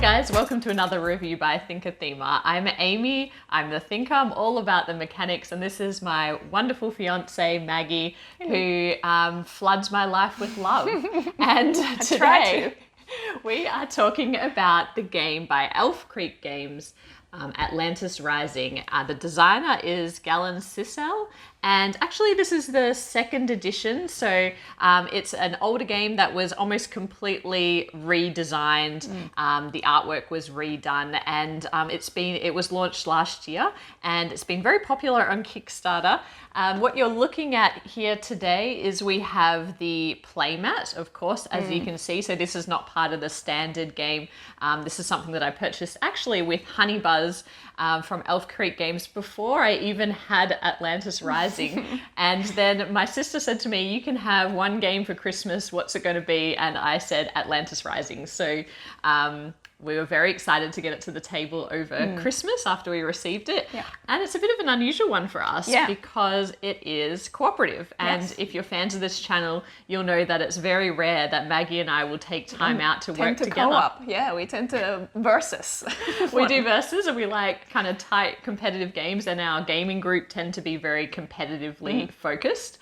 guys, welcome to another review by ThinkerThemer. I'm Amy, I'm the thinker, I'm all about the mechanics, and this is my wonderful fiance Maggie, who floods my life with love. And today we are talking about the game by Elf Creek Games, Atlantis Rising. The designer is Galen Ciscell, and actually this is the second edition, so it's an older game that was almost completely redesigned. The artwork was redone, and it was launched last year, and it's been very popular on Kickstarter. What you're looking at here today is we have the playmat, of course, as you can see. So this is not part of the standard game. This is something that I purchased actually with Honeybuzz from Elf Creek Games before I even had Atlantis Rising. And then my sister said to me, you can have one game for Christmas, what's it going to be? And I said Atlantis Rising. So we were very excited to get it to the table over Christmas after we received it. Yeah. And it's a bit of an unusual one for us because it is cooperative. And if you're fans of this channel, you'll know that it's very rare that Maggie and I will take time out to work together. Co-op. Yeah, we tend to versus. We do versus, and we like kind of tight competitive games, and our gaming group tend to be very competitively focused.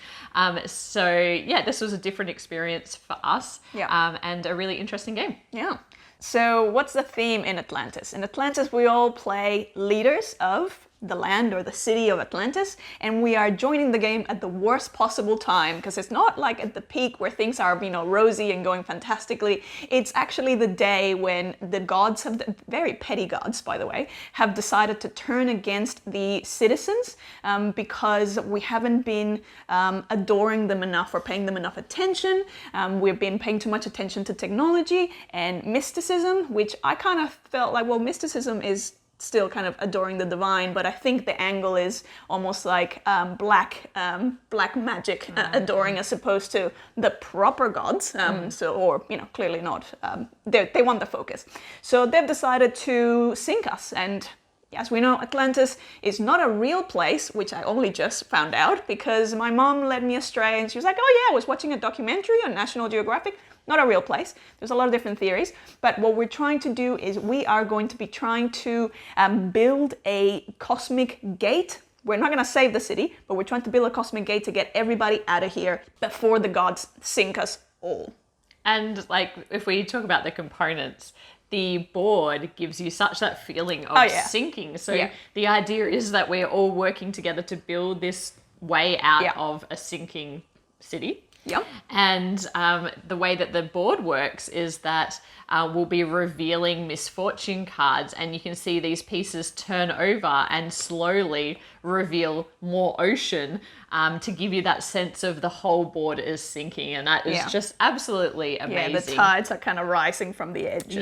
So yeah, this was a different experience for us and a really interesting game. Yeah. So what's the theme in Atlantis? In Atlantis, we all play leaders of the land or the city of Atlantis, and we are joining the game at the worst possible time, because it's not like at the peak where things are, rosy and going fantastically. It's actually the day when the gods very petty gods, by the way, have decided to turn against the citizens because we haven't been adoring them enough or paying them enough attention. We've been paying too much attention to technology and mysticism, which I kind of felt like, well, mysticism is still kind of adoring the divine, but I think the angle is almost like black magic adoring, as opposed to the proper gods. Clearly not. They want the focus. So they've decided to sink us, and as we know, Atlantis is not a real place, which I only just found out because my mom led me astray, and she was like, oh yeah, I was watching a documentary on National Geographic. Not a real place. There's a lot of different theories, but what we're trying to do is we are going to be trying to build a cosmic gate. We're not going to save the city, but we're trying to build a cosmic gate to get everybody out of here before the gods sink us all. And if we talk about the components, the board gives you such that feeling of sinking. So the idea is that we're all working together to build this way out of a sinking city. Yep. And the way that the board works is that we'll be revealing misfortune cards, and you can see these pieces turn over and slowly reveal more ocean to give you that sense of the whole board is sinking, and that is just absolutely amazing. Yeah, the tides are kind of rising from the edge.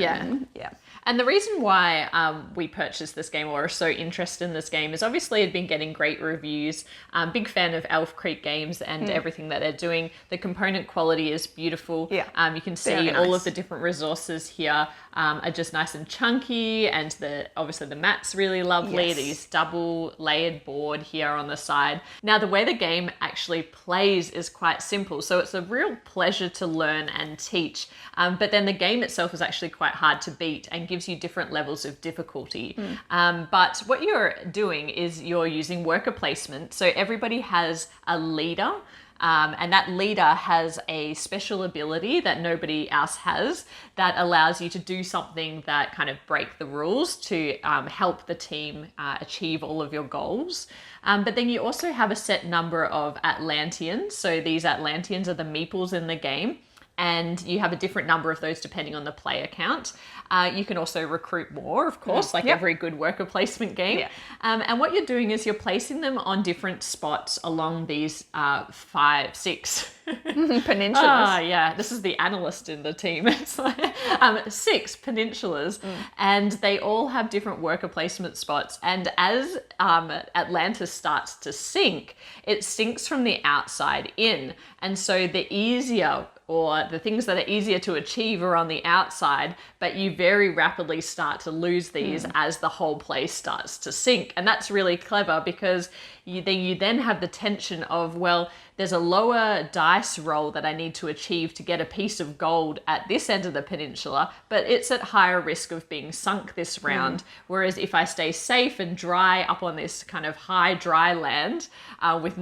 And the reason why we purchased this game or are so interested in this game is obviously it'd been getting great reviews. Big fan of Elf Creek Games and everything that they're doing. The component quality is beautiful. Yeah. You can see all of the different resources here are just nice and chunky, and obviously the mat's really lovely. Yes. These double layered board here on the side. Now the way the game actually plays is quite simple, so it's a real pleasure to learn and teach. But then the game itself is actually quite hard to beat and gives you different levels of difficulty. But what you're doing is you're using worker placement. So everybody has a leader, and that leader has a special ability that nobody else has that allows you to do something that kind of break the rules to help the team achieve all of your goals. But then you also have a set number of Atlanteans. So these Atlanteans are the meeples in the game, and you have a different number of those depending on the player count. You can also recruit more, of course, every good worker placement game. Yeah. And what you're doing is you're placing them on different spots along these 5, 6 peninsulas. Yeah, this is the analyst in the team. It's like 6 peninsulas, and they all have different worker placement spots. And as Atlantis starts to sink, it sinks from the outside in. And so the easier or the things that are easier to achieve are on the outside, but you very rapidly start to lose these as the whole place starts to sink. And that's really clever because you then have the tension of, well, there's a lower dice roll that I need to achieve to get a piece of gold at this end of the peninsula, but it's at higher risk of being sunk this round. Whereas if I stay safe and dry up on this kind of high dry land with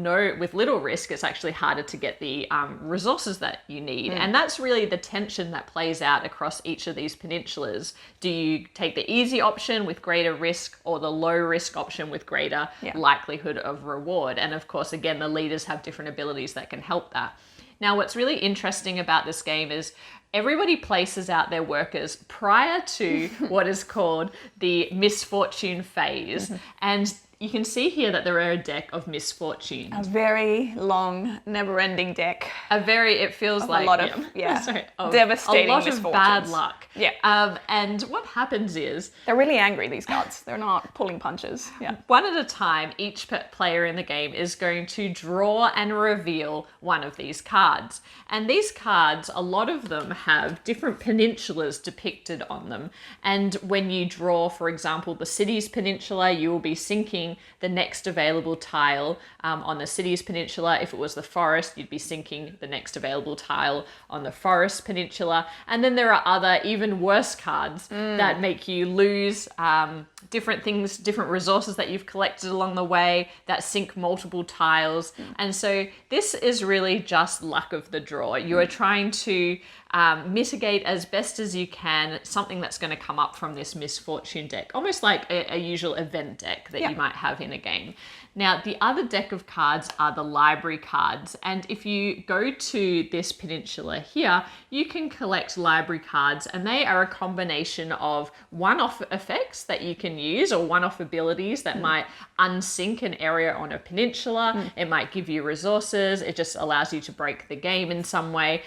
little risk, it's actually harder to get the resources that you need. And that's really the tension that plays out across each of these peninsulas. Do you take the easy option with greater risk or the low risk option with greater likelihood of reward? And of course, again, the leaders have different abilities that can help that. Now, what's really interesting about this game is everybody places out their workers prior to what is called the misfortune phase. And you can see here that there are a deck of misfortune. A very long, never-ending deck. It feels like a lot of devastating a lot misfortunes. of bad luck. Yeah. And what happens is they're really angry, these gods. They're not pulling punches. Yeah. one at a time, each player in the game is going to draw and reveal one of these cards. And these cards, a lot of them have different peninsulas depicted on them. And when you draw, for example, the city's peninsula, you will be sinking the next available tile on the city's peninsula. If it was the forest, you'd be sinking the next available tile on the forest peninsula. And then there are other even worse cards that make you lose different things, different resources that you've collected along the way that sink multiple tiles. And so this is really just luck of the draw. You are trying to mitigate as best as you can something that's going to come up from this misfortune deck, almost like a usual event deck that you might have in a game. Now, the other deck of cards are the library cards. And if you go to this peninsula here, you can collect library cards, and they are a combination of one-off effects that you can use or one-off abilities that might unsink an area on a peninsula. It might give you resources. It just allows you to break the game in some way,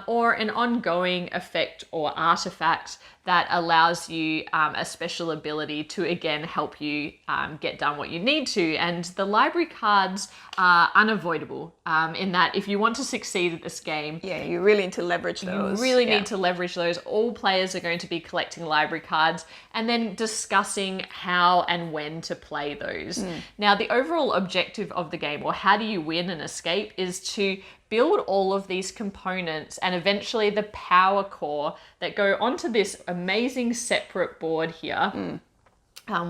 or an ongoing effect or artifact that allows you a special ability to, again, help you get done what you need to. And the library cards are unavoidable in that if you want to succeed at this game, you really need to leverage those. You really need to leverage those. All players are going to be collecting library cards and then discussing how and when to play those. Now, the overall objective of the game, or how do you win and escape, is to build all of these components and eventually the power core that go onto this amazing separate board here,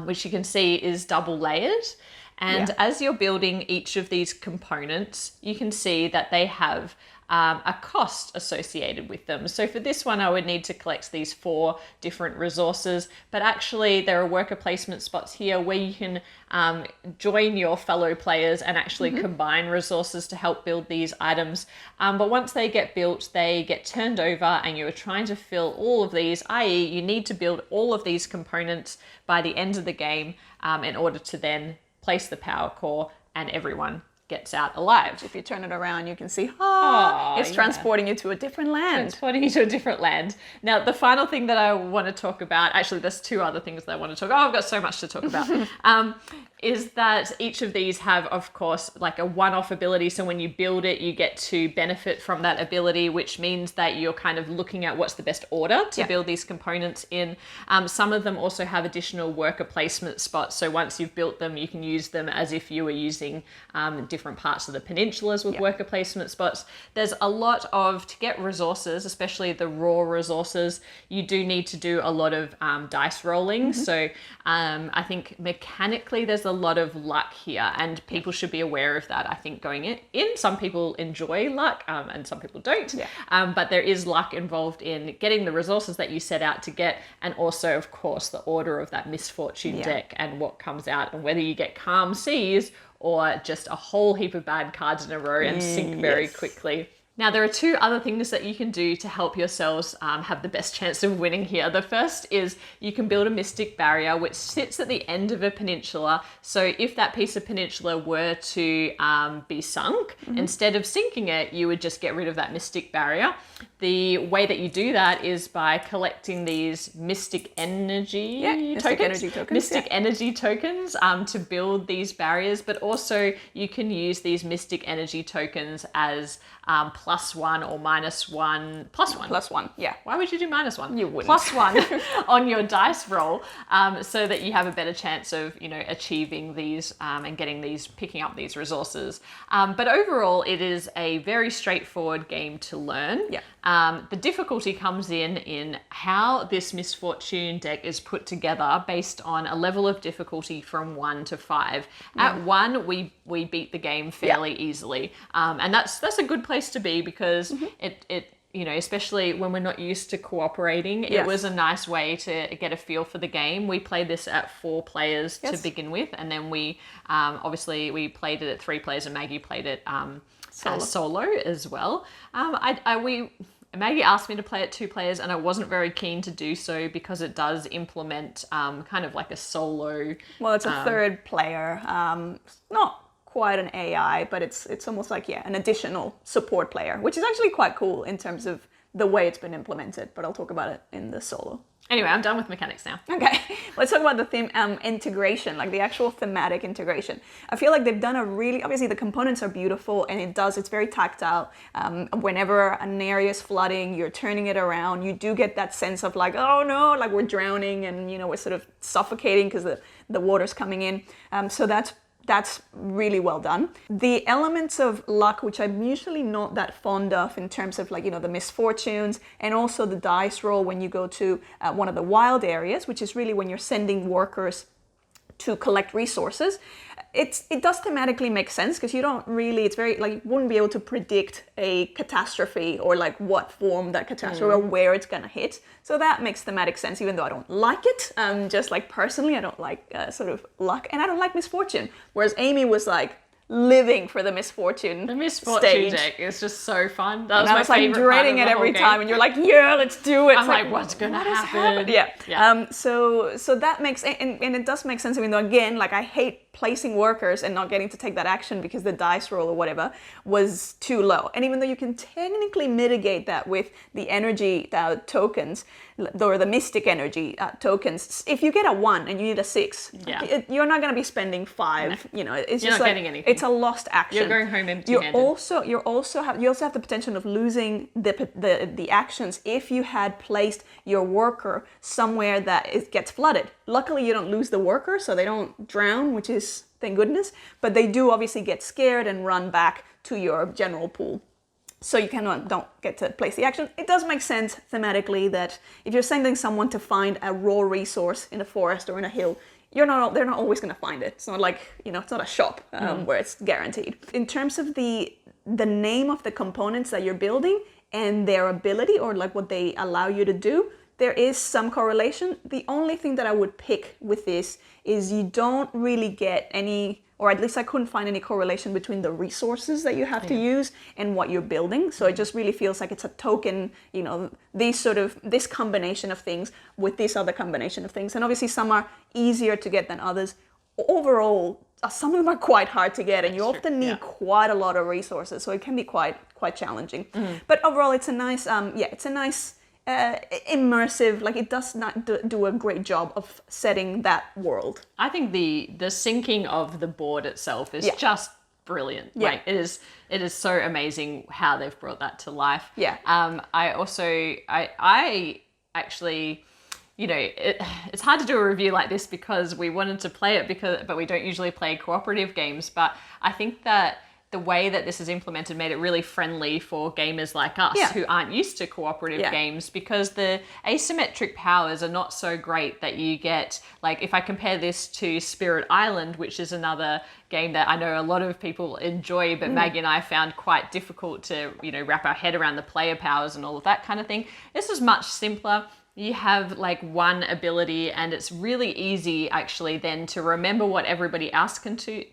which you can see is double layered. And as you're building each of these components, you can see that they have a cost associated with them. So for this one, I would need to collect these 4 different resources, but actually there are worker placement spots here where you can join your fellow players and actually combine resources to help build these items. But once they get built, they get turned over and you're trying to fill all of these, i.e. you need to build all of these components by the end of the game in order to then place the power core and everyone gets out alive. If you turn it around, you can see, it's yeah. transporting you to a different land. Transporting you to a different land. Now, the final thing that I want to talk about, actually, there's two other things that I want to talk about. I've got so much to talk about. Is that each of these have, of course, like a one-off ability. So when you build it, you get to benefit from that ability, which means that you're kind of looking at what's the best order to build these components in. Some of them also have additional worker placement spots. So once you've built them, you can use them as if you were using different parts of the peninsulas with worker placement spots. There's a lot of, to get resources, especially the raw resources, you do need to do a lot of dice rolling. So I think mechanically there's a lot of luck here, and people should be aware of that. I think going in some people enjoy luck and some people don't, but there is luck involved in getting the resources that you set out to get, and also of course the order of that misfortune deck and what comes out, and whether you get calm seas or just a whole heap of bad cards in a row and sink very quickly. Now, there are two other things that you can do to help yourselves have the best chance of winning here. The first is you can build a mystic barrier which sits at the end of a peninsula. So if that piece of peninsula were to be sunk, instead of sinking it, you would just get rid of that mystic barrier. The way that you do that is by collecting these mystic energy tokens. Mystic energy tokens to build these barriers, but also you can use these mystic energy tokens as +1 or -1, +1. +1, yeah. Why would you do -1? You wouldn't. +1 on your dice roll, so that you have a better chance of, achieving these and picking up these resources. But overall, it is a very straightforward game to learn. Yeah. The difficulty comes in how this misfortune deck is put together based on a level of difficulty from 1 to 5. At 1, we beat the game fairly easily, and that's a good place to be, because it especially when we're not used to cooperating, it was a nice way to get a feel for the game. We played this at 4 players to begin with, and then we obviously we played it at 3 players, and Maggie played it solo as well. Maggie asked me to play it 2 players, and I wasn't very keen to do so because it does implement kind of like a solo. Well, it's a third player. Not quite an AI, but it's almost like an additional support player, which is actually quite cool in terms of the way it's been implemented. But I'll talk about it in the solo. Anyway, I'm done with mechanics now. Okay, let's talk about the theme integration, like the actual thematic integration. I feel like they've done obviously the components are beautiful, and it's very tactile. Whenever an area is flooding, you're turning it around, you do get that sense of like, oh no, like we're drowning, and we're sort of suffocating because the water's coming in. So that's really well done. The elements of luck, which I'm usually not that fond of in terms of the misfortunes, and also the dice roll when you go to one of the wild areas, which is really when you're sending workers to collect resources. It does thematically make sense, because it's very you wouldn't be able to predict a catastrophe or what form that catastrophe or where it's gonna hit. So that makes thematic sense, even though I don't like it. Just personally, I don't like sort of luck, and I don't like misfortune. Whereas Amy was living for the misfortune. The misfortune stage. Deck is just so fun. That was and my I was favorite dreading part it of the every whole time, game. and you're like, yeah, let's do it. I'm like, what's gonna happen? Yeah. So that makes and it does make sense, even though again, I hate placing workers and not getting to take that action because the dice roll or whatever was too low. And even though you can technically mitigate that with the energy tokens, or the mystic energy tokens, if you get a 1 and you need a 6, you're not going to be spending 5. No. It's you're just not getting anything. It's a lost action. You're going home empty-handed. You also have the potential of losing the actions if you had placed your worker somewhere that it gets flooded. Luckily, you don't lose the worker, so they don't drown, which is thank goodness. But they do obviously get scared and run back to your general pool. So you don't get to place the action. It does make sense thematically that if you're sending someone to find a raw resource in a forest or in a hill, they're not always going to find it. It's not like, it's not a shop where it's guaranteed. In terms of the name of the components that you're building and their ability or what they allow you to do, there is some correlation. The only thing that I would pick with this is you don't really get any, or at least I couldn't find any correlation between the resources that you have to use and what you're building. So it just really feels like it's a token, this combination of things with this other combination of things. And obviously some are easier to get than others. Overall, some of them are quite hard to get, and you often need quite a lot of resources. So it can be quite challenging. But overall, it's a nice, immersive, it does not do a great job of setting that world. I think the syncing of the board itself is just brilliant. Yeah. It is so amazing how they've brought that to life. Yeah. I actually, it's hard to do a review like this because we wanted to play it but we don't usually play cooperative games. But I think that the way that this is implemented made it really friendly for gamers like us who aren't used to cooperative games, because the asymmetric powers are not so great that you get, if I compare this to Spirit Island, which is another game that I know a lot of people enjoy, but Maggie and I found quite difficult to, wrap our head around the player powers and all of that kind of thing. This is much simpler. You have one ability, and it's really easy actually then to remember what everybody else can do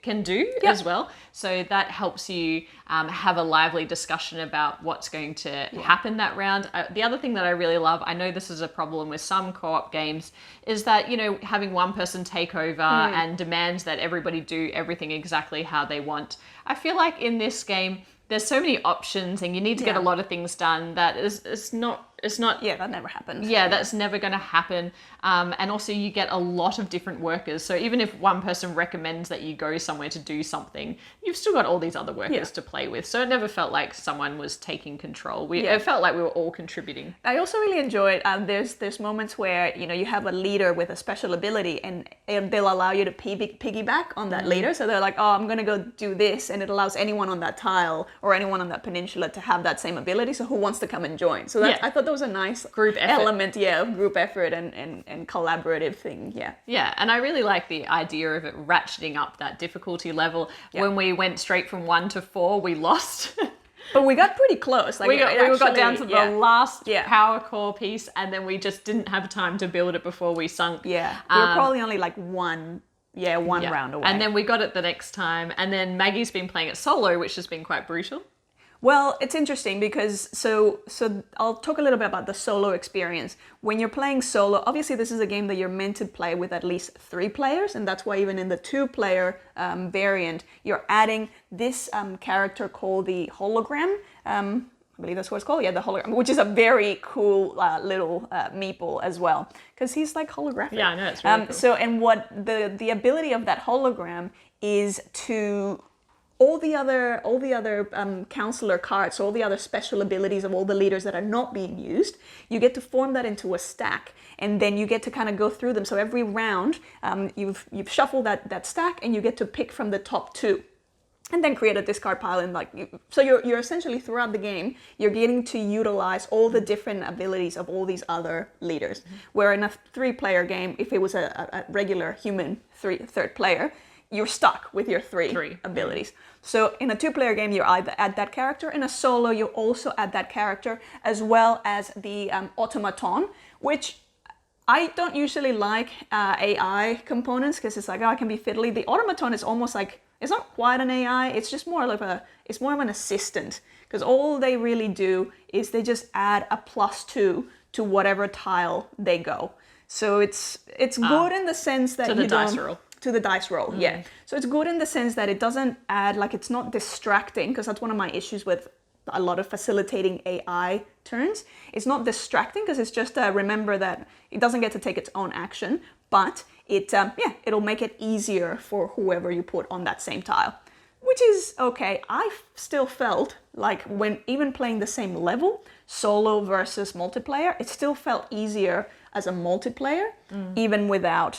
as well. So that helps you have a lively discussion about what's going to happen that round. The other thing that I really love, I know this is a problem with some co-op games, is that, having one person take over and demands that everybody do everything exactly how they want. I feel like in this game, there's so many options and you need to get a lot of things done that it's not it's not. Yeah, that never happened. Yeah, that's never going to happen. And also you get a lot of different workers. So even if one person recommends that you go somewhere to do something, you've still got all these other workers to play with. So it never felt like someone was taking control. It felt like we were all contributing. I also really enjoyed, there's moments where, you have a leader with a special ability and they'll allow you to piggyback on that leader. So they're like, oh, I'm going to go do this. And it allows anyone on that tile or anyone on that peninsula to have that same ability. So who wants to come and join? So I thought that was a nice group effort. element, of group effort and collaborative thing, Yeah, and I really like the idea of it ratcheting up that difficulty level. When we went straight from 1 to 4, we lost. But we got pretty close. Like we got down to the last Yeah. power core piece, and then we just didn't have time to build it before we sunk. Yeah, we were probably only like one round away. And then we got it the next time, and then Maggie's been playing it solo, which has been quite brutal. Well, it's interesting because so I'll talk a little bit about the solo experience. When you're playing solo, obviously this is a game that you're meant to play with at least 3 players, and that's why even in the 2-player variant, you're adding this character called the hologram. I believe that's what it's called. Yeah, the hologram, which is a very cool little meeple as well, because he's like holographic. Yeah, I know, it's really cool. So, and what the ability of that hologram is to all the other counselor cards, all the other special abilities of all the leaders that are not being used, you get to form that into a stack, and then you get to kind of go through them. So every round, you've shuffled that stack, and you get to pick from the top 2, and then create a discard pile. And so you're essentially throughout the game, you're getting to utilize all the different abilities of all these other leaders. Where in a 3-player game, if it was a regular human third player, you're stuck with your three abilities. So in a 2-player game, you either add that character. In a solo, you also add that character, as well as the automaton, which I don't usually like AI components, because it's like, oh, it can be fiddly. The automaton is almost like, it's not quite an AI, it's just more of an assistant, because all they really do is they just add a +2 to whatever tile they go. So it's good in the sense that to the dice roll, yeah. So it's good in the sense that it doesn't add, like, it's not distracting, because that's one of my issues with a lot of facilitating AI turns. It's not distracting because it's just remember that it doesn't get to take its own action, but it'll make it easier for whoever you put on that same tile, which is okay. I still felt like when even playing the same level, solo versus multiplayer, it still felt easier as a multiplayer, even without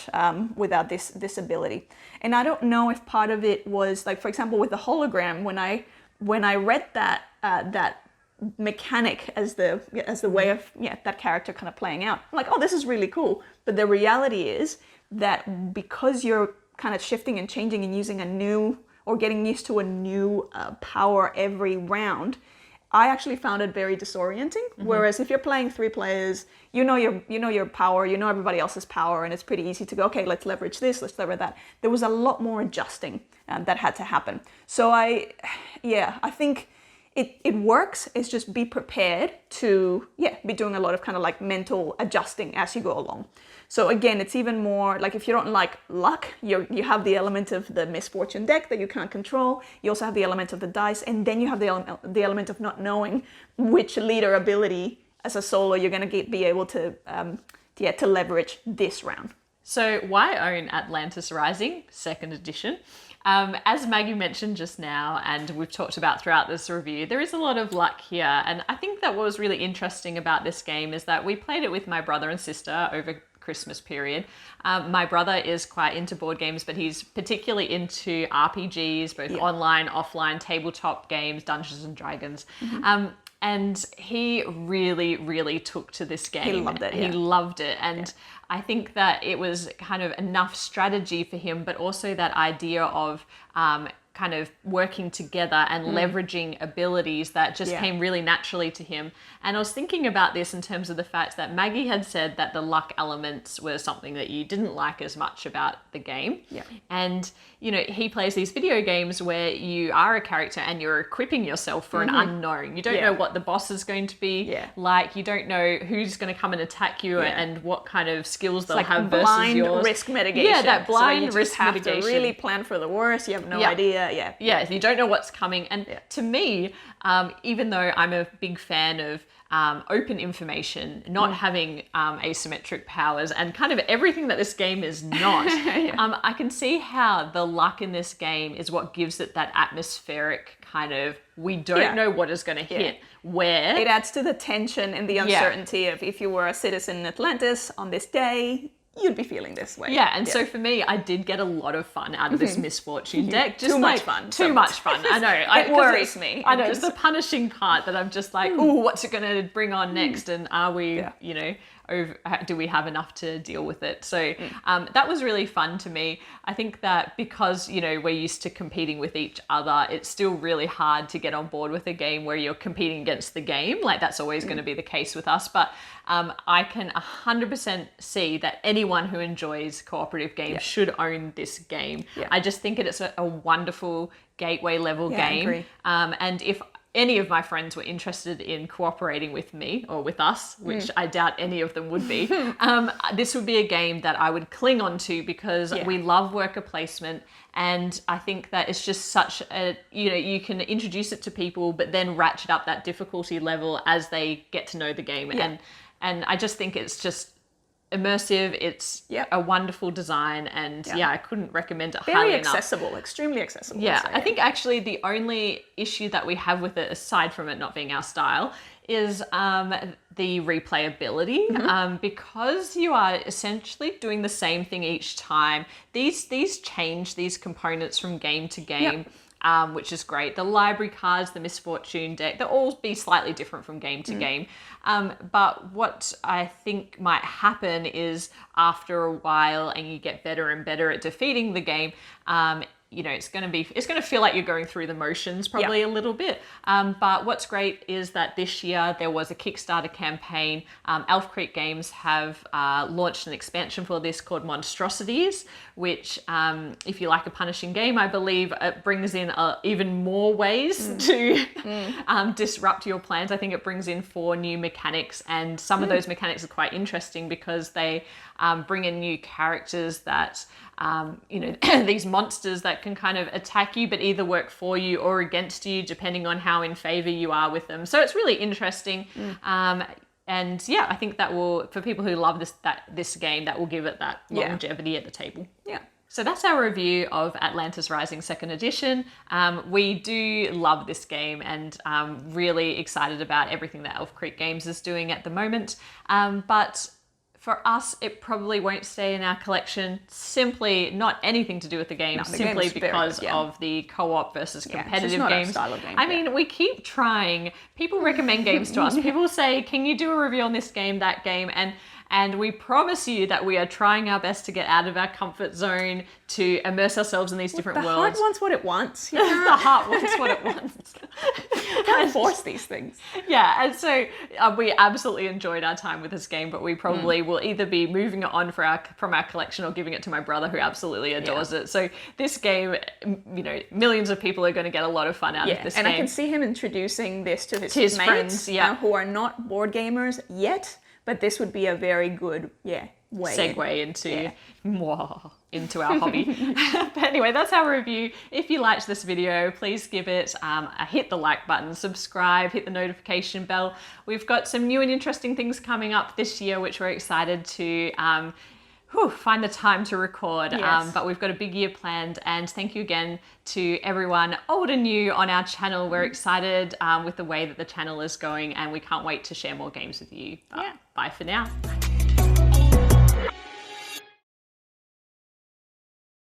this ability. And I don't know if part of it was, like, for example, with the hologram, when I read that mechanic as the way of that character kind of playing out, I'm like, oh, this is really cool. But the reality is that because you're kind of shifting and changing and using a new, or getting used to a new power every round, I actually found it very disorienting. Whereas if you're playing 3 players, you know your power, you know everybody else's power, and it's pretty easy to go, okay, let's leverage this, let's leverage that. There was a lot more adjusting that had to happen. So I think it works. It's just be prepared to be doing a lot of kind of like mental adjusting as you go along. So again, it's even more like if you don't like luck, you have the element of the misfortune deck that you can't control. You also have the element of the dice, and then you have the element of not knowing which leader ability as a solo you're going to be able to leverage this round. So why own Atlantis Rising, 2nd edition? As Maggie mentioned just now, and we've talked about throughout this review, there is a lot of luck here. And I think that what was really interesting about this game is that we played it with my brother and sister over Christmas period. My brother is quite into board games, but he's particularly into RPGs, both online, offline, tabletop games, Dungeons and Dragons. And he really, really took to this game. He loved it. He loved it. And I think that it was kind of enough strategy for him, but also that idea of kind of working together and leveraging abilities that just came really naturally to him. And I was thinking about this in terms of the fact that Maggie had said that the luck elements were something that you didn't like as much about the game. Yeah. And, you know, he plays these video games where you are a character and you're equipping yourself for an unknown. You don't know what the boss is going to be like. You don't know who's going to come and attack you and what kind of skills they'll have versus blind yours. Risk mitigation. Yeah, that blind so risk mitigation. You have to really plan for the worst. You have no idea. Yeah, you don't know what's coming. And to me, even though I'm a big fan of open information, not having asymmetric powers, and kind of everything that this game is not. I can see how the luck in this game is what gives it that atmospheric kind of, we don't know what is going to hit where. It adds to the tension and the uncertainty of if you were a citizen in Atlantis on this day, you'd be feeling this way. Yeah, and so for me, I did get a lot of fun out of this misfortune deck. Just Too much fun. Too much fun. I know. It worries me. I know. It's the punishing part that I'm just like, ooh, what's it going to bring on next? And are we, you know, do we have enough to deal with it? So that was really fun to me. I think that because, you know, we're used to competing with each other, it's still really hard to get on board with a game where you're competing against the game. Like that's always going to be the case with us. But I can 100% see that anyone who enjoys cooperative games should own this game. I just think it's a wonderful gateway level game. I agree. And if any of my friends were interested in cooperating with me or with us, which I doubt any of them would be, this would be a game that I would cling on to because we love worker placement. And I think that it's just such a, you know, you can introduce it to people, but then ratchet up that difficulty level as they get to know the game. And I just think it's just immersive. It's a wonderful design, and I couldn't recommend it highly enough. Very accessible, extremely accessible. Yeah, I think actually the only issue that we have with it, aside from it not being our style, is the replayability. Because you are essentially doing the same thing each time. These change these components from game to game. Which is great. The library cards, the misfortune deck, they'll all be slightly different from game to game. But what I think might happen is after a while and you get better and better at defeating the game, you know, it's going to feel like you're going through the motions probably a little bit. But what's great is that this year there was a Kickstarter campaign. Elf Creek Games have launched an expansion for this called Monstrosities, which if you like a punishing game, I believe it brings in even more ways to disrupt your plans. I think it brings in 4 new mechanics, and some of those mechanics are quite interesting because they bring in new characters that, you know, these monsters that can kind of attack you, but either work for you or against you, depending on how in favor you are with them. So it's really interesting. And yeah, I think that will, for people who love this game, that will give it that longevity at the table. Yeah. So that's our review of Atlantis Rising 2nd Edition. We do love this game and really excited about everything that Elf Creek Games is doing at the moment. But for us, it probably won't stay in our collection. Simply not anything to do with the game, simply because of the co-op versus competitive games. Style of game. I mean, we keep trying. People recommend games to us. People say, can you do a review on this game, that game? And we promise you that we are trying our best to get out of our comfort zone, to immerse ourselves in these different worlds. The heart wants what it wants. The heart wants what it wants. Can't force these things. Yeah, and so we absolutely enjoyed our time with this game, but we probably will either be moving it on from our collection or giving it to my brother, who absolutely adores it. So this game, you know, millions of people are going to get a lot of fun out of this game. And I can see him introducing this to his mates, friends, who are not board gamers yet. But this would be a very good, way segue into our hobby. But anyway, that's our review. If you liked this video, please give it a hit the like button, subscribe, hit the notification bell. We've got some new and interesting things coming up this year, which we're excited to find the time to record. But we've got a big year planned, and thank you again to everyone old and new on our channel. We're excited with the way that the channel is going, and we can't wait to share more games with you. Bye for now.